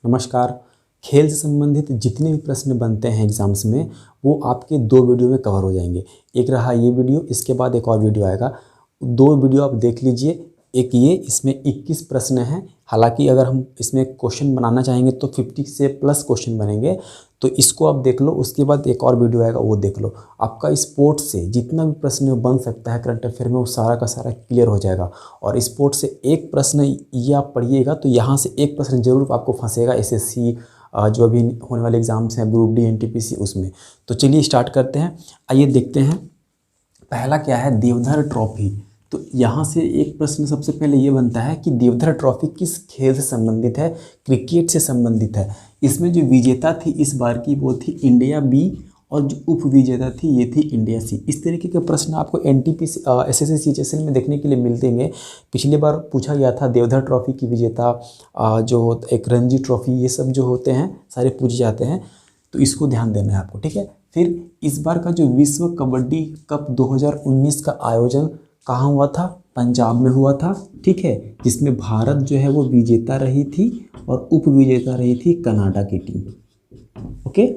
नमस्कार। खेल से संबंधित जितने भी प्रश्न बनते हैं एग्ज़ाम्स में वो आपके दो वीडियो में कवर हो जाएंगे। एक रहा ये वीडियो, इसके बाद एक और वीडियो आएगा। दो वीडियो आप देख लीजिए। एक ये, इसमें 21 प्रश्न हैं। हालांकि अगर हम इसमें क्वेश्चन बनाना चाहेंगे तो 50 से प्लस क्वेश्चन बनेंगे, तो इसको आप देख लो। उसके बाद एक और वीडियो आएगा, वो देख लो। आपका स्पोर्ट्स से जितना भी प्रश्न बन सकता है करंट अफेयर में, वो सारा का सारा क्लियर हो जाएगा। और स्पोर्ट्स से एक प्रश्न ये आप पढ़िएगा तो यहाँ से एक प्रश्न जरूर आपको फंसेगा, एसएससी जो अभी होने वाले एग्ज़ाम्स हैं, ग्रुप डी एनटीपीसी, उसमें। तो चलिए स्टार्ट करते हैं। आइए देखते हैं पहला क्या है, देवधर ट्रॉफी। तो यहाँ से एक प्रश्न सबसे पहले ये बनता है कि देवधर ट्रॉफी किस खेल से संबंधित है? क्रिकेट से संबंधित है। इसमें जो विजेता थी इस बार की वो थी इंडिया बी, और जो उप विजेता थी ये थी इंडिया सी। इस तरीके के प्रश्न आपको एनटीपीसी एसएससी सीजीएल में देखने के लिए मिलेंगे। पिछली बार पूछा गया था देवधर ट्रॉफी की विजेता जो एक रणजी ट्रॉफी, ये सब जो होते हैं सारे पूछे जाते हैं, तो इसको ध्यान देना है आपको, ठीक है। फिर इस बार का जो विश्व कबड्डी कप 2019 का आयोजन कहाँ हुआ था? पंजाब में हुआ था, ठीक है, जिसमें भारत जो है वो विजेता रही थी और उप विजेता रही थी कनाडा की टीम। ओके,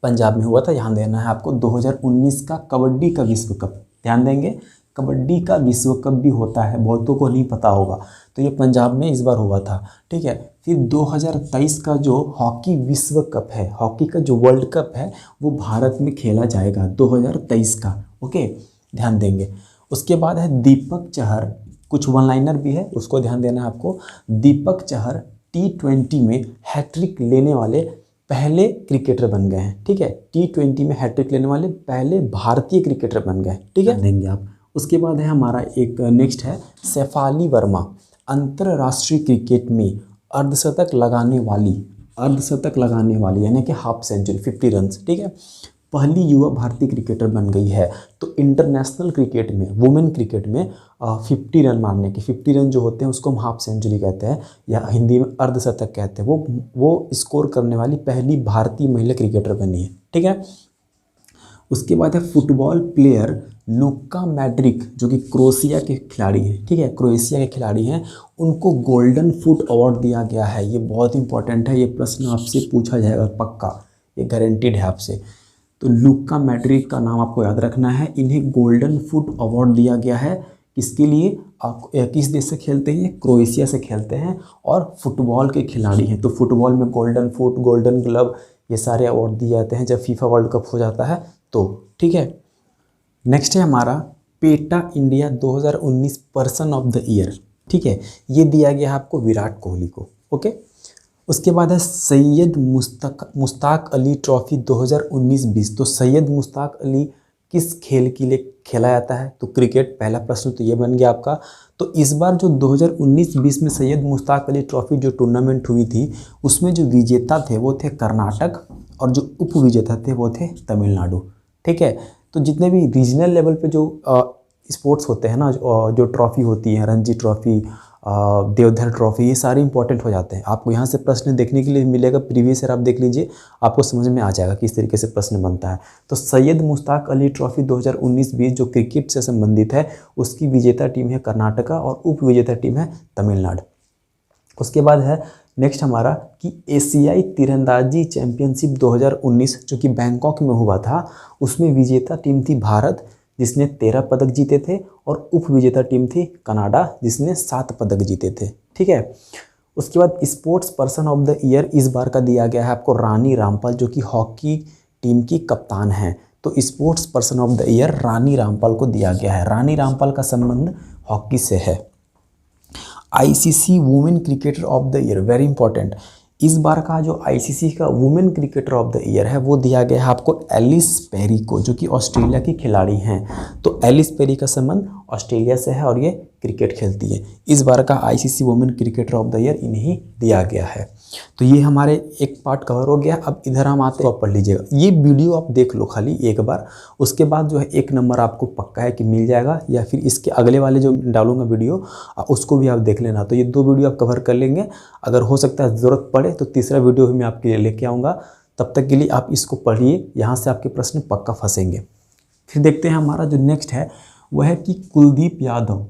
पंजाब में हुआ था। ध्यान देना है आपको। 2019 का कबड्डी का विश्व कप, ध्यान देंगे। कबड्डी का विश्व कप भी होता है, बहुतों को नहीं पता होगा, तो ये पंजाब में इस बार हुआ था, ठीक है। फिर 2023 का जो हॉकी विश्व कप है, हॉकी का जो वर्ल्ड कप है, वो भारत में खेला जाएगा 2023 का। ओके, ध्यान देंगे। उसके बाद है दीपक चहर, कुछ वन लाइनर भी है, उसको ध्यान देना है आपको। दीपक चहर T20 में हैट्रिक लेने वाले पहले क्रिकेटर बन गए हैं, ठीक है। T20 में हैट्रिक लेने वाले पहले भारतीय क्रिकेटर बन गए, ठीक है, देंगे आप। उसके बाद है हमारा एक नेक्स्ट है शेफाली वर्मा, अंतर्राष्ट्रीय क्रिकेट में अर्धशतक लगाने वाली यानी कि हाफ सेंचुरी 50 रन, ठीक है, पहली युवा भारतीय क्रिकेटर बन गई है। तो इंटरनेशनल क्रिकेट में, वुमेन क्रिकेट में 50 रन मारने के, 50 रन जो होते हैं उसको हम हाफ सेंचुरी कहते हैं, या हिंदी में अर्धशतक कहते हैं। वो स्कोर करने वाली पहली भारतीय महिला क्रिकेटर बनी है, ठीक है। उसके बाद है फुटबॉल प्लेयर लुका मैड्रिक, जो कि क्रोएशिया के खिलाड़ी हैं, ठीक है, क्रोएशिया के खिलाड़ी हैं। उनको गोल्डन फुट अवार्ड दिया गया है। ये बहुत इंपॉर्टेंट है, ये प्रश्न आपसे पूछा जाएगा पक्का, ये गारंटीड है आपसे। तो लुका मैड्रिक का नाम आपको याद रखना है। इन्हें गोल्डन फुट अवार्ड दिया गया है। किसके लिए? आप किस देश से खेलते हैं? क्रोएशिया से खेलते हैं और फुटबॉल के खिलाड़ी हैं। तो फुटबॉल में गोल्डन फुट, गोल्डन ग्लव, ये सारे अवार्ड दिए जाते हैं जब फीफा वर्ल्ड कप हो जाता है तो, ठीक है। नेक्स्ट है हमारा PETA India 2019 person of the year, ठीक है, ये दिया गया है आपको विराट कोहली को। ओके, उसके बाद है सैयद मुश्ताक अली ट्रॉफी 2019-20। तो सैयद मुश्ताक अली किस खेल के लिए खेला जाता है? तो क्रिकेट। पहला प्रश्न तो ये बन गया आपका। तो इस बार जो 2019-20 में सैयद मुश्ताक अली ट्रॉफी जो टूर्नामेंट हुई थी, उसमें जो विजेता थे वो थे कर्नाटक, और जो उप विजेता थे वो थे तमिलनाडु, ठीक है। तो जितने भी रीजनल लेवल पे जो स्पोर्ट्स होते हैं ना, जो ट्रॉफी होती है, रणजी ट्रॉफी, देवधर ट्रॉफी, ये सारे इंपॉर्टेंट हो जाते हैं। आपको यहाँ से प्रश्न देखने के लिए मिलेगा, प्रीवियस ईयर आप देख लीजिए, आपको समझ में आ जाएगा किस तरीके से प्रश्न बनता है। तो सैयद मुश्ताक अली ट्रॉफी 2019-20 जो क्रिकेट से संबंधित है, उसकी विजेता टीम है कर्नाटका और उप विजेता टीम है तमिलनाडु। उसके बाद है नेक्स्ट हमारा कि एशियाई तीरंदाजी चैंपियनशिप 2019 जो कि बैंकॉक में हुआ था, उसमें विजेता टीम थी भारत जिसने 13 पदक जीते थे, और उप विजेता टीम थी कनाडा जिसने 7 पदक जीते थे, ठीक है। उसके बाद sports person of the year इस बार का दिया गया है आपको रानी रामपाल, जो कि हॉकी टीम की कप्तान हैं। तो sports person of the year Rani Rampal को दिया गया है। रानी रामपाल का संबंध हॉकी से है। ICC women cricketer of the year, very important, इस बार का जो आईसीसी का women cricketer of the year है वो दिया गया है आपको एलिस पेरी को, जो कि ऑस्ट्रेलिया की खिलाड़ी हैं। तो एलिस पेरी का संबंध ऑस्ट्रेलिया से है और ये क्रिकेट खेलती है। इस बार का ICC women cricketer of the year इन्हें दिया गया है। तो ये हमारे एक पार्ट कवर हो गया। अब इधर हम आते हैं, आप पढ़ लीजिएगा, ये वीडियो आप देख लो खाली एक बार। उसके बाद जो है 1 नंबर आपको पक्का है कि मिल जाएगा, या फिर इसके अगले वाले जो डालूंगा वीडियो उसको भी आप देख लेना। तो ये 2 वीडियो आप कवर कर लेंगे। अगर हो सकता है ज़रूरत पड़े तो तीसरा वीडियो भी मैं आपके लिए लेके आऊँगा। तब तक के लिए आप इसको पढ़िए, यहाँ से आपके प्रश्न पक्का फंसेंगे। फिर देखते हैं हमारा जो नेक्स्ट है वह है कि कुलदीप यादव,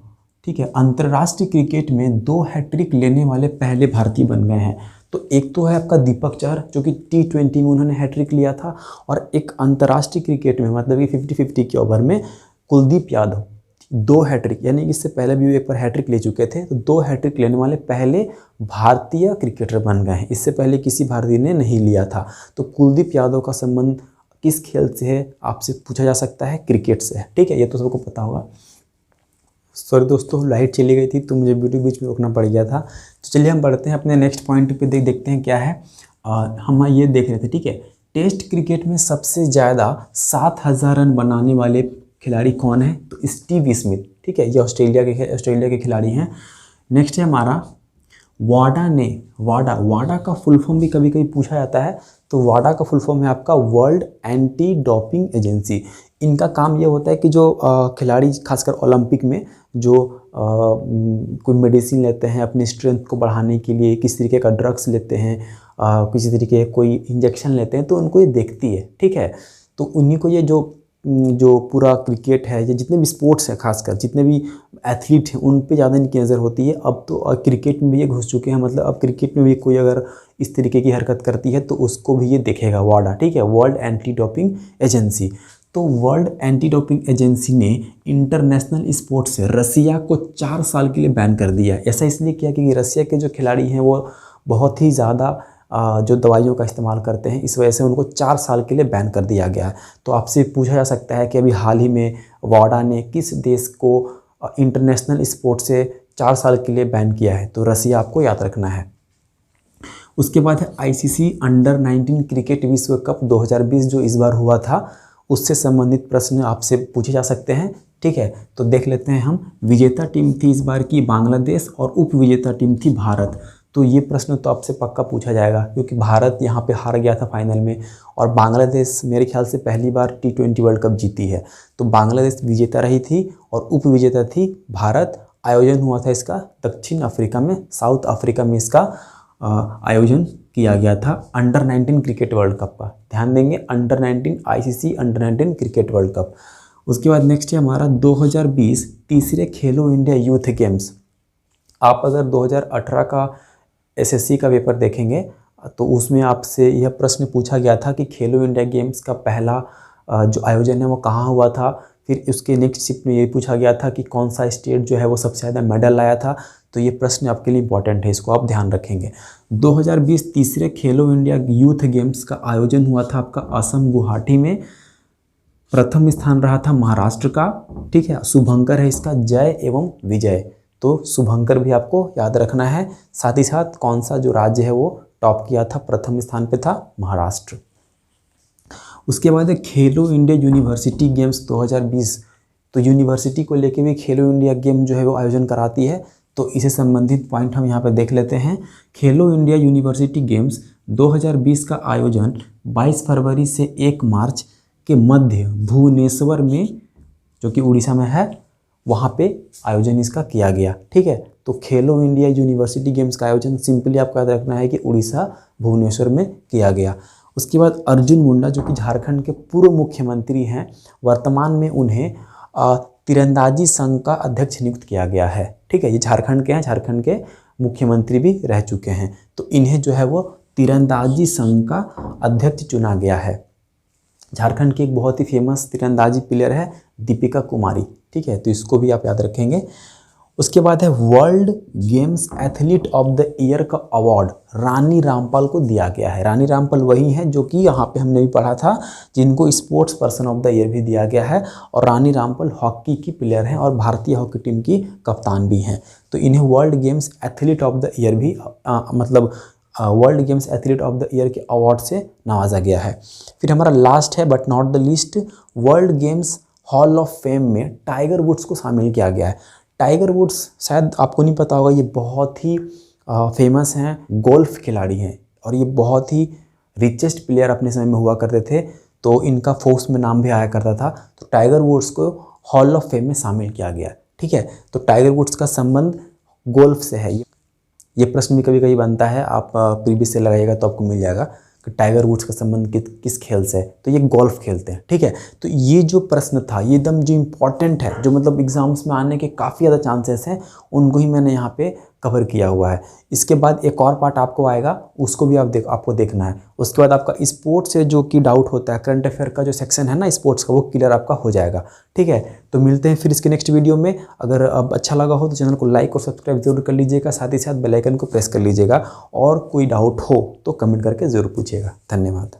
ठीक है, अंतर्राष्ट्रीय क्रिकेट में 2 हैट्रिक लेने वाले पहले भारतीय बन गए हैं। तो एक तो है आपका दीपक चहर जो कि T20 में उन्होंने हैट्रिक लिया था, और एक अंतर्राष्ट्रीय क्रिकेट में मतलब कि 50-50 के ओवर में कुलदीप यादव 2 हैट्रिक, यानी कि इससे पहले भी वो एक बार हैट्रिक ले चुके थे, तो 2 हैट्रिक लेने वाले पहले भारतीय क्रिकेटर बन गए हैं। इससे पहले किसी भारतीय ने नहीं लिया था। तो कुलदीप यादव का संबंध किस खेल से है आपसे पूछा जा सकता है, क्रिकेट से है। ठीक है, ये तो सबको पता होगा। सॉरी दोस्तों, लाइट चली गई थी तो मुझे वीडियो बीच में रोकना पड़ गया था। तो चलिए हम बढ़ते हैं अपने नेक्स्ट पॉइंट पे, देखते हैं क्या है। हम ये देख रहे थे, ठीक है, टेस्ट क्रिकेट में सबसे ज़्यादा 7000 रन बनाने वाले खिलाड़ी कौन है? तो स्टीव स्मिथ। ठीक है, ये ऑस्ट्रेलिया के खिलाड़ी हैं। नेक्स्ट है हमारा वाडा का फुल फॉर्म भी कभी कभी पूछा जाता है। तो वाडा का फुल फॉर्म है आपका वर्ल्ड एंटी डोपिंग एजेंसी। इनका काम ये होता है कि जो खिलाड़ी खासकर ओलंपिक में जो कोई मेडिसिन लेते हैं अपनी स्ट्रेंथ को बढ़ाने के लिए, किस तरीके का ड्रग्स लेते हैं, किसी तरीके कोई इंजेक्शन लेते हैं, तो उनको ये देखती है। ठीक है, तो उन्हीं को ये जो पूरा क्रिकेट है, या जितने भी स्पोर्ट्स हैं, खासकर जितने भी एथलीट हैं, उन पे ज़्यादा इनकी नज़र होती है। अब तो क्रिकेट में भी ये घुस चुके हैं, मतलब अब क्रिकेट में भी कोई अगर इस तरीके की हरकत करती है तो उसको भी ये देखेगा वाडा। ठीक है, वर्ल्ड एंटी डोपिंग एजेंसी। तो वर्ल्ड एंटी डोपिंग एजेंसी ने इंटरनेशनल स्पोर्ट्स से रसिया को 4 साल के लिए बैन कर दिया। ऐसा इसलिए किया क्योंकि रसिया के जो खिलाड़ी हैं वो बहुत ही ज़्यादा जो दवाइयों का इस्तेमाल करते हैं, इस वजह से उनको 4 साल के लिए बैन कर दिया गया है। तो आपसे पूछा जा सकता है कि अभी हाल ही में वाडा ने किस देश को इंटरनेशनल स्पोर्ट से 4 साल के लिए बैन किया है? तो रसिया आपको याद रखना है। उसके बाद है ICC अंडर 19 क्रिकेट विश्व कप 2020 जो इस बार हुआ था, उससे संबंधित प्रश्न आपसे पूछे जा सकते हैं। ठीक है, तो देख लेते हैं हम। विजेता टीम थी इस बार की बांग्लादेश और उप विजेता टीम थी भारत। तो ये प्रश्न तो आपसे पक्का पूछा जाएगा क्योंकि भारत यहाँ पे हार गया था फाइनल में, और बांग्लादेश मेरे ख्याल से पहली बार T20 वर्ल्ड कप जीती है। तो बांग्लादेश विजेता रही थी और उप विजेता थी भारत। आयोजन हुआ था इसका दक्षिण अफ्रीका में, साउथ अफ्रीका में इसका आयोजन किया गया था अंडर 19 क्रिकेट वर्ल्ड कप का। ध्यान देंगे, under 19 ICC under 19 cricket world cup. उसके बाद नेक्स्ट है हमारा 2020 तीसरे खेलो इंडिया यूथ गेम्स। आप अगर 2018 का SSC का पेपर देखेंगे तो उसमें आपसे यह प्रश्न पूछा गया था कि खेलो इंडिया गेम्स का पहला जो आयोजन है वो कहाँ हुआ था। फिर उसके नेक्स्ट शिफ्ट में ये पूछा गया था कि कौन सा स्टेट जो है वो सबसे ज़्यादा मेडल लाया था। तो ये प्रश्न आपके लिए इंपॉर्टेंट है, इसको आप ध्यान रखेंगे। 2020 तीसरे खेलो इंडिया यूथ गेम्स का आयोजन हुआ था आपका असम गुवाहाटी में। प्रथम स्थान रहा था महाराष्ट्र का। ठीक है, शुभंकर है इसका, जय एवं विजय। तो शुभंकर भी आपको याद रखना है। साथ ही साथ कौन सा जो राज्य है वो टॉप किया था, प्रथम स्थान पे था महाराष्ट्र। उसके बाद है खेलो इंडिया यूनिवर्सिटी गेम्स 2020। तो यूनिवर्सिटी को लेके भी खेलो इंडिया गेम जो है वो आयोजन कराती है। तो इससे संबंधित पॉइंट हम यहाँ पे देख लेते हैं। खेलो इंडिया यूनिवर्सिटी गेम्स 2020 का आयोजन 22 फरवरी से 1 मार्च के मध्य भुवनेश्वर में, जो कि उड़ीसा में है, वहाँ पे आयोजन इसका किया गया। ठीक है, तो खेलो इंडिया यूनिवर्सिटी गेम्स का आयोजन सिंपली आपको याद रखना है कि उड़ीसा भुवनेश्वर में किया गया। उसके बाद अर्जुन मुंडा जो कि झारखंड के पूर्व मुख्यमंत्री हैं, वर्तमान में उन्हें तीरंदाजी संघ का अध्यक्ष नियुक्त किया गया है। ठीक है, ये झारखंड के हैं, झारखंड के मुख्यमंत्री भी रह चुके हैं। तो इन्हें जो है वो तीरंदाजी संघ का अध्यक्ष चुना गया है। झारखंड की एक बहुत ही फेमस तीरंदाजी प्लेयर है दीपिका कुमारी। ठीक है, तो इसको भी आप याद रखेंगे। उसके बाद है world Games athlete of the year का अवार्ड रानी रामपाल को दिया गया है। रानी रामपाल वही हैं जो कि यहाँ पे हमने भी पढ़ा था, जिनको sports person of the year भी दिया गया है। और रानी रामपाल हॉकी की प्लेयर हैं और भारतीय हॉकी टीम की कप्तान भी हैं। तो इन्हें World Games athlete of the year भी World Games athlete of the year के अवार्ड से नवाजा गया है। फिर हमारा लास्ट है but not the least, World Games hall of fame में टाइगर वुड्स को शामिल किया गया है। टाइगर वुड्स शायद आपको नहीं पता होगा, ये बहुत ही फेमस हैं, गोल्फ खिलाड़ी हैं और ये बहुत ही रिचेस्ट प्लेयर अपने समय में हुआ करते थे। तो इनका फोर्ब्स में नाम भी आया करता था। तो टाइगर वुड्स को हॉल ऑफ फेम में शामिल किया गया। ठीक है, तो टाइगर वुड्स का संबंध गोल्फ से है। ये प्रश्न भी कभी कभी बनता है, आप प्रीवियस से लगाइएगा तो आपको मिल जाएगा कि टाइगर वुड्स का संबंध किस खेल से है। तो ये गोल्फ खेलते हैं। ठीक है, तो ये जो प्रश्न था ये एकदम जो इम्पोर्टेंट है, जो मतलब एग्जाम्स में आने के काफ़ी ज़्यादा चांसेस हैं, उनको ही मैंने यहाँ पे कवर किया हुआ है। इसके बाद एक और पार्ट आपको आएगा, उसको भी आपको देखना है। उसके बाद आपका स्पोर्ट्स से जो कि डाउट होता है, करंट अफेयर का जो सेक्शन है ना स्पोर्ट्स का, वो क्लियर आपका हो जाएगा। ठीक है, तो मिलते हैं फिर इसके नेक्स्ट वीडियो में। अगर अब अच्छा लगा हो तो चैनल को लाइक और सब्सक्राइब जरूर कर लीजिएगा, साथ ही साथ बेल आइकन को प्रेस कर लीजिएगा, और कोई डाउट हो तो कमेंट करके ज़रूर पूछिएगा। धन्यवाद।